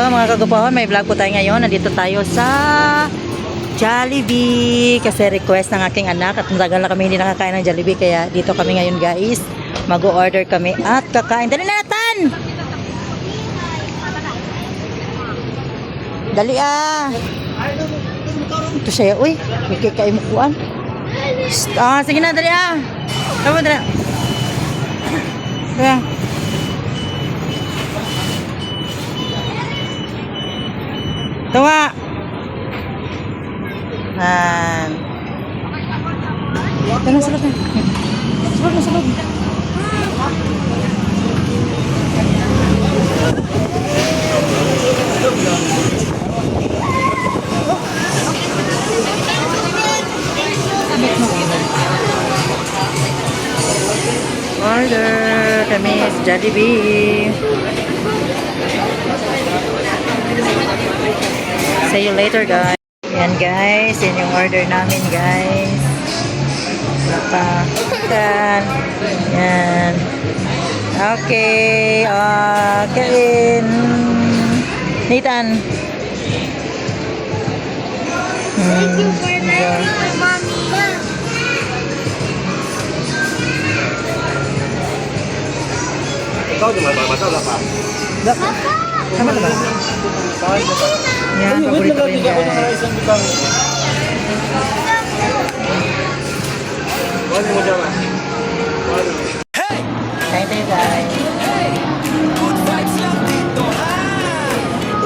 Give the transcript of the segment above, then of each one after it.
mga kagupahon, may vlog po tayo ngayon. Nandito tayo sa Jollibee kasi request ng aking anak at matagal na kami hindi nakakain ng Jollibee kaya dito kami ngayon guys. Mag-order kami at kakain. Dali na Nathan! Dali ah! Ito siya, uy, may kikain mo kuan. Sige na, dali ah! Tama, dali. Kaya. Tawa. Tara, salot na. Salot na, salot. Order kami sa Jollibee. See you later guys. Yan guys, yan yung order namin guys. Napakatan. Yan. Okay. Kain. Nathan. Thank you for learning my mommy. Ikaw di mabasa wala pa. Sama na ba? Yan, paborito ko yun guys. Wala mo dyan ah. Kain tayo guys. Good vibes lang dito, ha?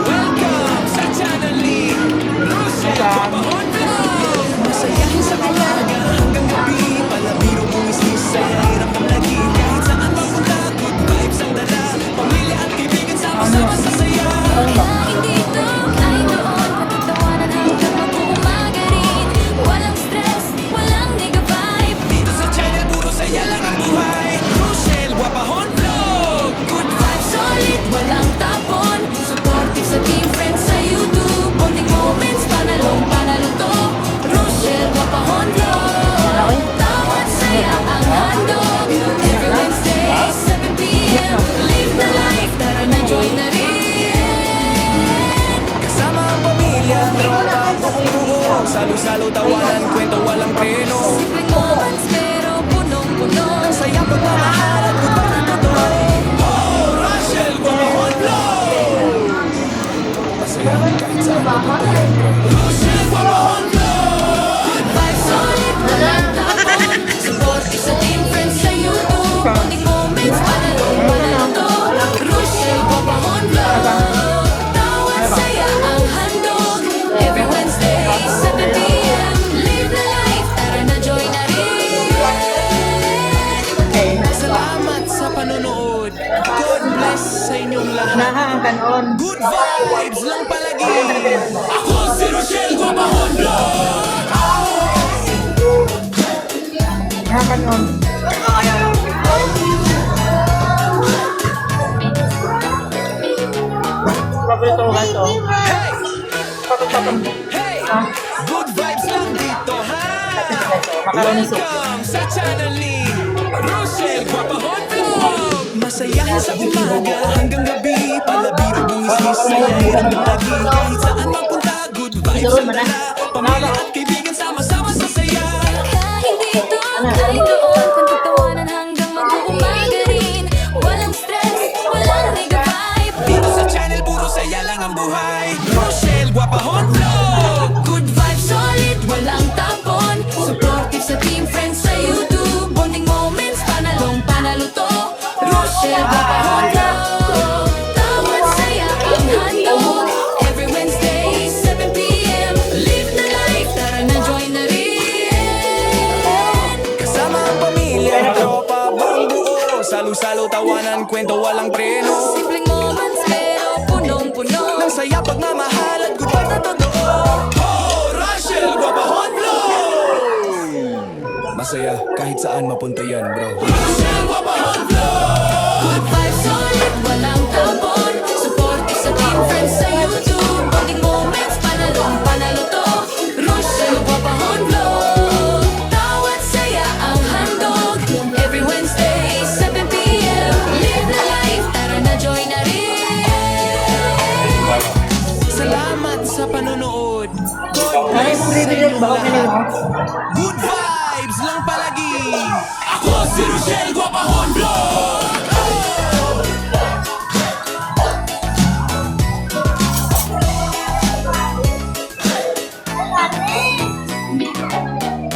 Welcome sa Channeling Rochelle Papahon Vlog. Masayahin sa umaga hanggang gabi. Palabiro mong isisaya, hirap ng lagi. Kahit saan mapunta, good vibes ang dala. Pamilya at kaibigan sama-sama sa saya. Hindi ito ay doon, katatawanan hanggang mag-uumaga rin. Walang stress, walang nega vibe. Dito sa channel, puro saya lang ang buhay. Rochelle Papahon Vlog. Good vibes, solid, walang tapon. Supportive sa team, friends sa YouTube. Bonding moments, panalong panalo to. Rochelle Papahon Vlog. Tawat saya ang handog. Every Wednesday, 7 p.m. Live the life, tara na join na rin. Kasama ang pamilya, tropa, buong buo. Salo-salo, tawanan, kwento, walang preno. Simpleng moments, pero punong-puno. Ang saya pagmamahal at kupang na totoo. Oh, Rochelle Papahon Vlog. Masaya kahit saan mapunta. Rochelle Papahon Vlog. Good vibes, solid, walang tapon. Supportive sa team, friends sa YouTube. Bonding moments, panalong panalo to. Rochelle Papahon Vlog. Tawat saya ang handog. Every Wednesday, 7 p.m. Live the life, tara na join na rin. Salamat sa panonood. God bless sa inyong lahat. Naha ang kanon. Good vibes lang palagi. Ako si Rochelle Papahon Vlog. Naha kanon. Paborito ko guys oh. Hey! Hey! Good vibes lang dito, ha? Welcome sa Channeling Rochelle Papahon Vlog. Masayahin sa umaga hanggang gabi. Palabiro bungis saya, hirap ng lagi. Kahit saan magpunta, good vibes ang dala. Pamilya at kaibigan sama-sama sa saya. Kahit dito ay doon, pagtatawanan hanggang mag-uumaga rin. Walang stress, walang nega vibe. Dito sa channel, puro saya lang ang buhay. Rochelle Papahon Vlog. Good vibes, solid, walang tapon. Supportive sa team, friends sa YouTube. Bonding moments, panalong panalo to. Rochelle Papahon Vlog. Tawat saya ang handog. Every Wednesday, 7 p.m. Live the life, tara na join na rin. Kasama ang pamilya, tropa, buong buo. Salo-salo, tawanan, kwento, walang preno. Simpleng moments, pero punong-puno. Nang saya, pagmamahal at good vibes na totoo. Oh, Rochelle Papahon Vlog. Masaya kahit saan mapunta yan, bro. Rochelle Papahon Vlog. Good vibes, solid, walang tapon. Supportive sa team, friends sa YouTube. Bonding moments, panalong panalo to. Rochelle Papahon Vlog. Tawat saya ang handog. Every Wednesday, 7 p.m. Live the life, tara na join na rin. Good vibes lang palagi. Ako si Rochelle Guapahon Vlog.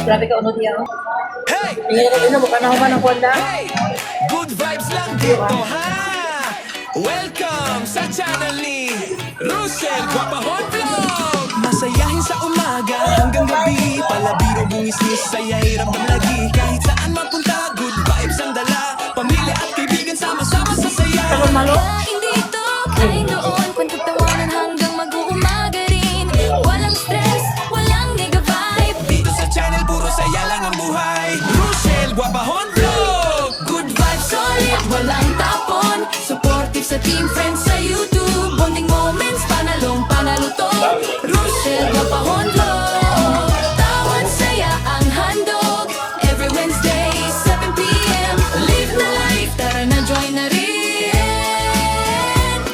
Grabe ka, ano diya. Hey! Tingnan natin na, mukha na human ng kwanda. Hey! Good vibes lang dito, ha? Welcome sa channel ni Rochelle Guapahon Vlog. Masayahin sa umaga hanggang gabi, palabiro bungis-ngis, saya'y ramdam lagi. Kahit saan mapunta, good vibes ang dala. Pamilya at kaibigan sama-sama sa saya. Kain dito, kain doon, kwento tawanan hanggang mag-uumaga rin. Walang stress, walang nega vibe. Dito sa channel, puro saya lang ang buhay. Rochelle Guapahon Vlog. Good vibes solid, walang tapon. Supportive sa team, friends sa YouTube. Bonding moments, panalong panalo to. Rochelle Guapahon Vlog. Tawad saya ang handog. Every Wednesday, 7 p.m. Live na life, tara na join na rin.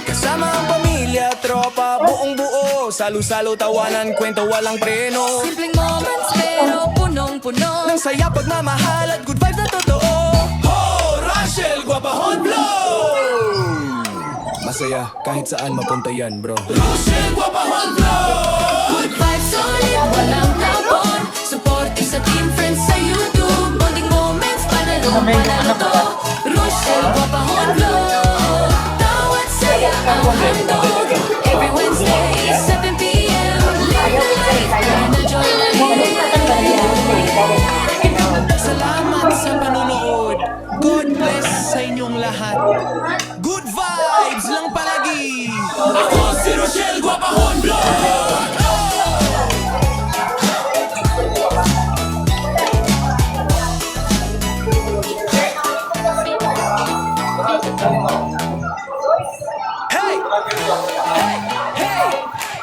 Kasama ang pamilya, tropa, buong buo. Salo-salo, tawanan, kwento, walang preno. Simpleng moments pero punong-puno. Nang saya, pagmamahal at good vibes na totoo. Ho! Rochelle Guapahon Vlog! Masaya kahit saan mapunta yan, bro. Rochelle Guapahon Vlog! Good vibes solid, walang tapon. Supportive sa team, friends sa YouTube. Bonding moments, panalo to. Rochelle Guapahon Vlog. Tawad saya ang handog. Every Wednesday, 7 p.m. Live na life, tara na join na rin. Salamat sa panonood. God bless sa inyong lahat. Good vibes lang palagi. Ako si Rochelle Guapahon Vlog. Hey! Hey! Hey!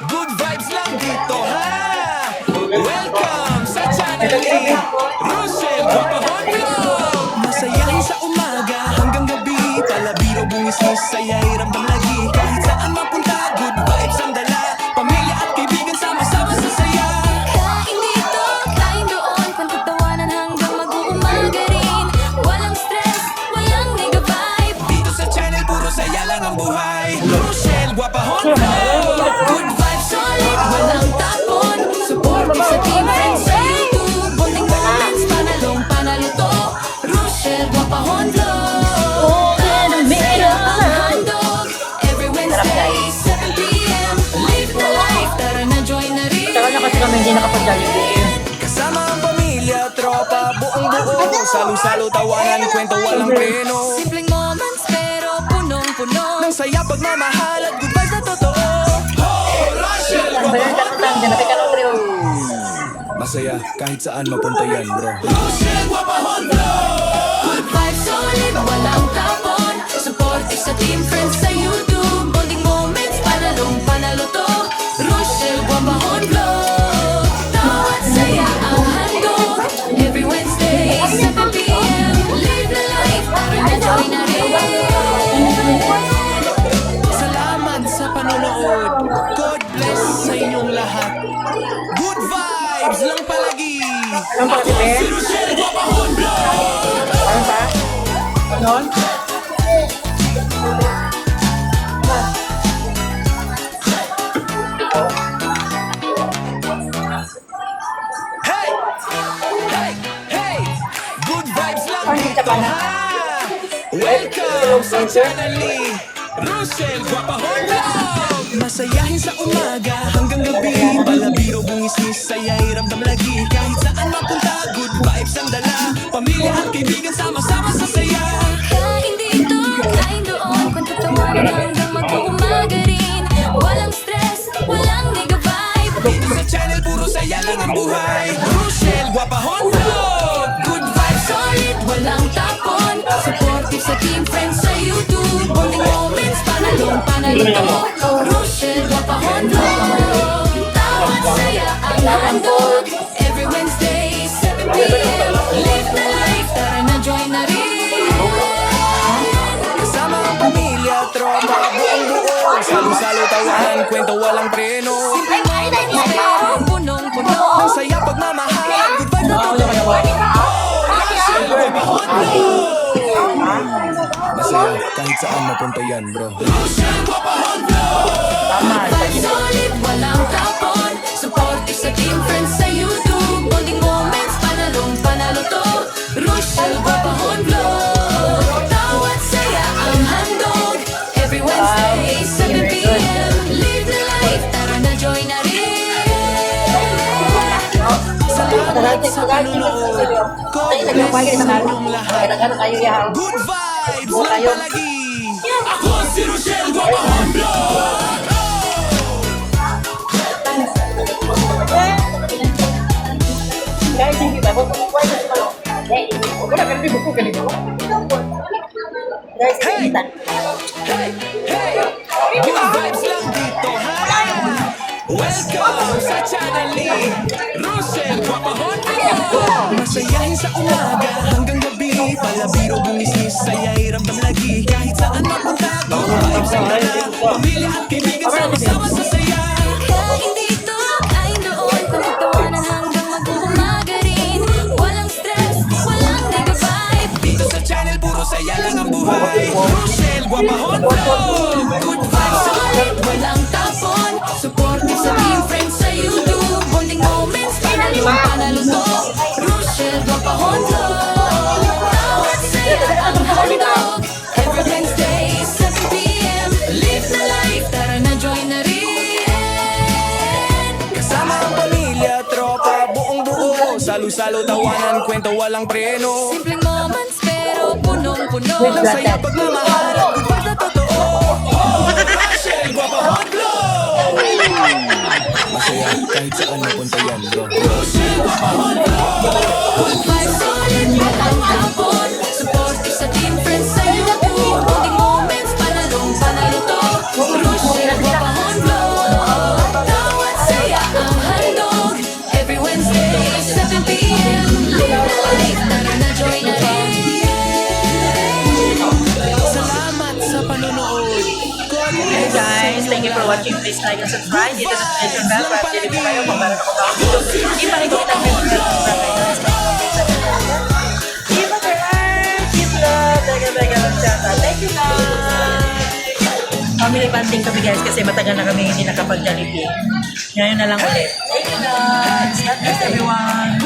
Good vibes lang dito, ha? Welcome sa channel ni Rochelle Guapahon Vlog. Masayahin sa umaga hanggang gabi, palabiro bungis-ngis, saya'y ramdam lagi. Kahit saan mapunta, good vibes ang dala. Pamilya at kaibigan sama-sama sa saya. Kain dito, kain doon, kwento tawanan hanggang mag-uumaga rin. Walang stress, walang nega vibe. Dito sa channel, puro saya lang ang buhay. Rochelle Guapahon Vlog. Good vibes solid, walang tapon. Supportive sa team, friends sa YouTube. Bonding moments, panalong panalo to. Rochelle Guapahon Vlog. Tawad saya ang handog. Every Wednesday, 7 p.m. Live na life, tara na join na rin. Tagal na kasi kami hindi nakapag-jollibee. Kasama ang pamilya, tropa, buong buo. Salo-salo, tawanan, kwento, walang preno. Simpleng moments pero punong-puno. Nang saya, pagmamahal at good vibes na totoo. Ho! Rochelle Bayar ka na Masaya kahit saan mapunta yan, bro. Rochelle Guapahon Vlog. Good vibes solid, walang tapon. Supportive sa team, friends sa YouTube. Bonding moments, panalong panalo to. Rochelle Guapahon Vlog. Tawad saya ang handog. Every Wednesday, 7 p.m. Live na life, tara na join na rin. Salamat sa panonood. God bless sa inyong lahat. Good vibes lang palagi. Anong pa kasi, Si Rochelle Guapahon Vlog. Ano pa? Ganon? Hey! Hey! Hey! Good vibes lang Ay, dito, tama na. ha? Welcome sa channel ni Rochelle Guapahon Vlog. Masayahin sa umaga hanggang gabi, palabiro bungis-ngis, saya'y ramdam lagi. Kahit saan mapunta, good vibes ang dala. Pamilya at kaibigan sama-sama sa saya. Kain dito, kain doon. Kwento tawanan hanggang mag-uumaga rin. Walang stress, walang nega vibe. Dito sa channel, puro saya lang ang buhay. Rochelle Guapahon Vlog. Good vibes solid, walang tapon. Supportive sa team, friends sa YouTube. Bonding moments, panalong panalo to. Rochelle Guapahon Vlog. Tawad saya ang handog. Every Wednesday, 7 p.m. Live na life, tara na join na rin. Kasama ang pamilya, tropa, buong buo. Salo-salo, tawanan, kwento, walang preno. Simpleng moments pero punong-puno. Ang saya, pagmamahal, Masaya kahit saan mapunta yan, bro. Solid, walang tapon. Supportive sa team, friends sa YouTube. Bonding moments, panalong panalo to. Rochelle, Guapahon Vlog. Tawat saya ang handog. Every Wednesday, 7 p.m. Live the life, tara na join na rin. Salamat sa panonood. God bless sa inyong lahat. Good vibes lang palagi. Ako si Rochelle Guapahon Vlog. Guys, hindi ba? Huwag na palo. Wala ka rin buko ganito. Guys, Hey! kita. Hey! Hey! Good vibes lang dito, ha? Welcome sa channel ni Rochelle Guapahon Vlog. Masayahin sa umaga hanggang gabi. Palabiro, bumisnis, saya'y ramdam lagi. Kahit saan mapunta, good vibes ang dala. Pamilya at kaibigan sama-sama sa saya. Kahit dito ay noon, pagkatawanan hanggang mag-uumaga rin. Walang stress, walang nag-vibe. Dito sa channel, puro saya lang ang buhay. Rochelle Guapahon Vlog. Good vibes sa Solid, walang tapon. Supportive sa team, friends sa YouTube. Bonding moments, panalo to. Rochelle, Guapahon Vlog. Tawat saya ang handog. Every Wednesday, 7 p.m. Live the life, tara na join na rin. Kasama ang pamilya, tropa, buong buo. Salo-salo, tawanan, kwento, walang preno. Simpleng moments pero punong-puno. Ang saya, pagmamahal, good vibes na totoo. Rochelle Guapahon Vlog. Masaya kahit saan napunta yan, bro. Vibes solid, walang tapon. Supportive sa team, friends sa YouTube. Bonding moments, panalo to. Rochelle, Guapahon Vlog. Tawat saya ang handog. Every Wednesday, 7 p.m. Live the life, tara na join na rin. Salamat sa panonood. God Hey bless. guys, thank you for watching. Please like and subscribe. Dito sa Station Bell para hindi po kayo kung meron ako ba ang video. Ipakikita ko yung subscribe kayo. Keep up your heart. Keep love. Teka, magtsata. Thank you guys. Family bonding kami guys kasi matagal na kami hindi nakapag-Jollibee. Ngayon na lang ulit. Thank you guys. God bless everyone.